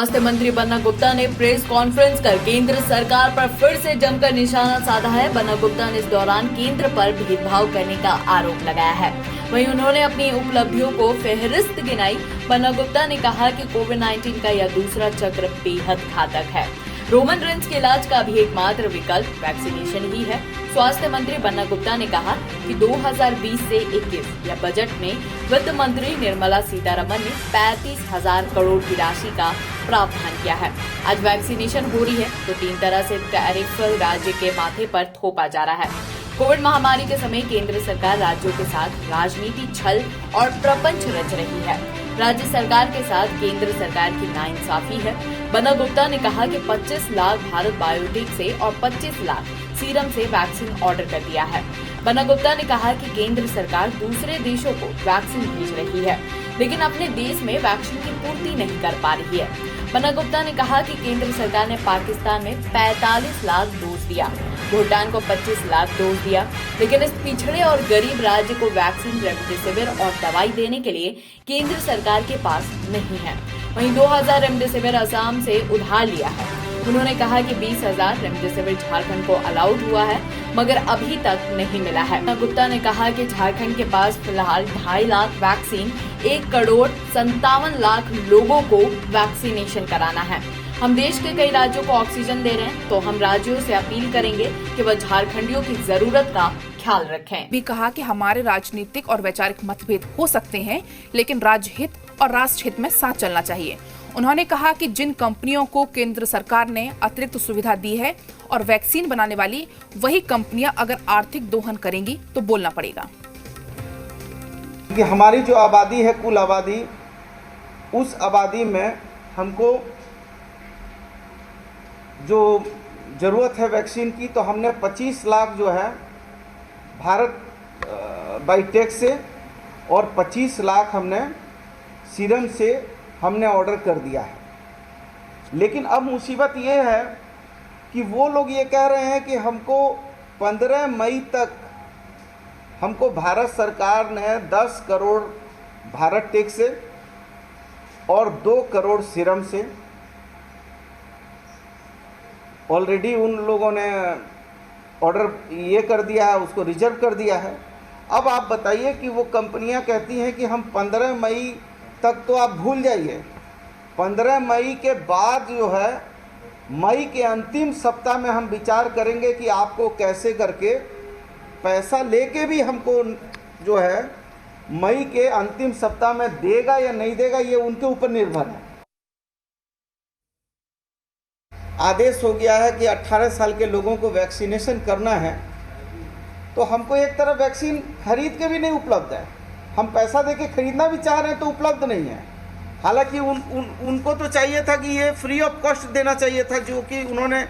स्वास्थ्य मंत्री बन्ना गुप्ता ने प्रेस कॉन्फ्रेंस कर केंद्र सरकार पर फिर से जमकर निशाना साधा है। बन्ना गुप्ता ने इस दौरान केंद्र पर भेदभाव करने का आरोप लगाया है। वहीं उन्होंने अपनी उपलब्धियों को फहरिस्त गिनाई। बन्ना गुप्ता ने कहा कि कोविड-19 का यह दूसरा चक्र बेहद घातक है। रोमन रेंज के इलाज का भी एकमात्र विकल्प वैक्सीनेशन ही है। स्वास्थ्य मंत्री बन्ना गुप्ता ने कहा कि 2020 से 21 या बजट में वित्त मंत्री निर्मला सीतारमन ने 35,000 करोड़ की राशि का प्रावधान किया है। आज वैक्सीनेशन हो रही है तो 3 तरह से टैरिफ राज्य के माथे पर थोपा जा रहा है। कोविड महामारी के समय केंद्र सरकार राज्यों के साथ राजनीति, छल और प्रपंच रच रही है। राज्य सरकार के साथ केंद्र सरकार की नाइंसाफी है। बन्ना गुप्ता ने कहा कि 25 लाख भारत बायोटेक से और 25 लाख सीरम से वैक्सीन ऑर्डर कर दिया है। बन्ना गुप्ता ने कहा कि केंद्र सरकार दूसरे देशों को वैक्सीन भेज रही है, लेकिन अपने देश में वैक्सीन की पूर्ति नहीं कर पा रही है। बन्ना गुप्ता ने कहा कि केंद्र सरकार ने पाकिस्तान में 45 लाख डोज दिया, भूटान को 25 लाख डोज दिया, लेकिन इस पिछड़े और गरीब राज्य को वैक्सीन, रेमडेसिविर और दवाई देने के लिए केंद्र सरकार के पास नहीं है। वहीं 2000 रेमडेसिविर असम से उधार लिया है। उन्होंने कहा कि 20,000 रेमडेसिविर झारखंड को अलाउड हुआ है, मगर अभी तक नहीं मिला है। बन्ना गुप्ता ने कहा कि झारखंड के पास फिलहाल 2.5 लाख वैक्सीन 1,57,00,000 लोगों को वैक्सीनेशन कराना है। हम देश के कई राज्यों को ऑक्सीजन दे रहे हैं, तो हम राज्यों से अपील करेंगे कि वह झारखंडियों की जरूरत का ख्याल रखें। भी कहा कि हमारे राजनीतिक और वैचारिक मतभेद हो सकते हैं, लेकिन राज्य हित और राष्ट्र हित में साथ चलना चाहिए। उन्होंने कहा कि जिन कंपनियों को केंद्र सरकार ने अतिरिक्त सुविधा दी है और वैक्सीन बनाने वाली वही कंपनियां अगर आर्थिक दोहन करेंगी तो बोलना पड़ेगा। कि हमारी जो आबादी है, कुल आबादी, उस आबादी में हमको जो ज़रूरत है वैक्सीन की, तो हमने 25 लाख जो है भारत बायोटेक से और 25 लाख हमने सीरम से हमने ऑर्डर कर दिया है। लेकिन अब मुसीबत ये है कि वो लोग ये कह रहे हैं कि हमको 15 मई तक हमको भारत सरकार ने 10 करोड़ भारत टेक से और 2 करोड़ सीरम से ऑलरेडी उन लोगों ने ऑर्डर ये कर दिया है, उसको रिजर्व कर दिया है। अब आप बताइए कि वो कंपनियां कहती हैं कि हम 15 मई तक तो आप भूल जाइए, 15 मई के बाद जो है मई के अंतिम सप्ताह में हम विचार करेंगे कि आपको कैसे करके पैसा लेके भी हमको जो है मई के अंतिम सप्ताह में देगा या नहीं देगा, ये उनके ऊपर निर्भर है। आदेश हो गया है कि 18 साल के लोगों को वैक्सीनेशन करना है, तो हमको एक तरफ वैक्सीन खरीद के भी नहीं उपलब्ध है। हम पैसा देके खरीदना भी चाह रहे हैं तो उपलब्ध नहीं है। हालांकि उनको तो चाहिए था कि ये फ्री ऑफ कॉस्ट देना चाहिए था, जो कि उन्होंने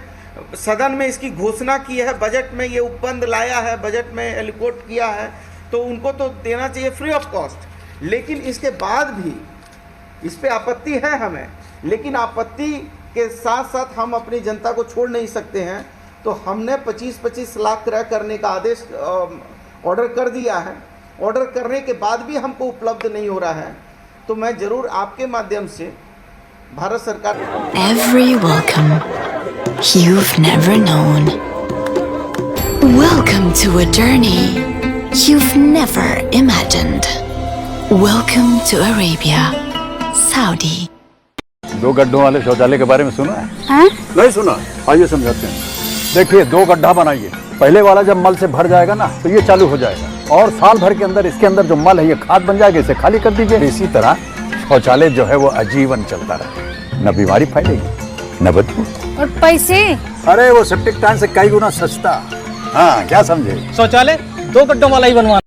सदन में इसकी घोषणा की है, बजट में ये उपबंध लाया है, बजट में एलिकोट किया है, तो उनको तो देना चाहिए फ्री ऑफ कॉस्ट। लेकिन इसके बाद भी इस पे आपत्ति है हमें, लेकिन आपत्ति के साथ साथ हम अपनी जनता को छोड़ नहीं सकते हैं। तो हमने 25-25 लाख क्रय करने का आदेश ऑर्डर कर दिया है। ऑर्डर करने के बाद भी हमको उपलब्ध नहीं हो रहा है, तो मैं जरूर आपके माध्यम से भारत सरकार Every welcome you've never known. Welcome to a journey you've never imagined. Welcome to Arabia, Saudi. 2 गड्ढों वाले शौचालय के बारे में सुना है? हाँ? नहीं सुना? आइए समझाते हैं। देखिए, 2 गड्ढा बनाइए। पहले वाला जब मल से भर जाएगा ना, तो ये चालू हो जाएगा, और साल भर के अंदर इसके अंदर जो मल है ये खाद बन जाएगा, इसे खाली कर दीजिए। इसी तरह शौचालय जो है वो आजीवन चलता रहे, न बीमारी फैलेगी न बदबू। और पैसे? अरे वो सेप्टिक टैंक से कई गुना सस्ता। हाँ, क्या समझे? शौचालय 2 गड्ढों वाला ही बनवाना।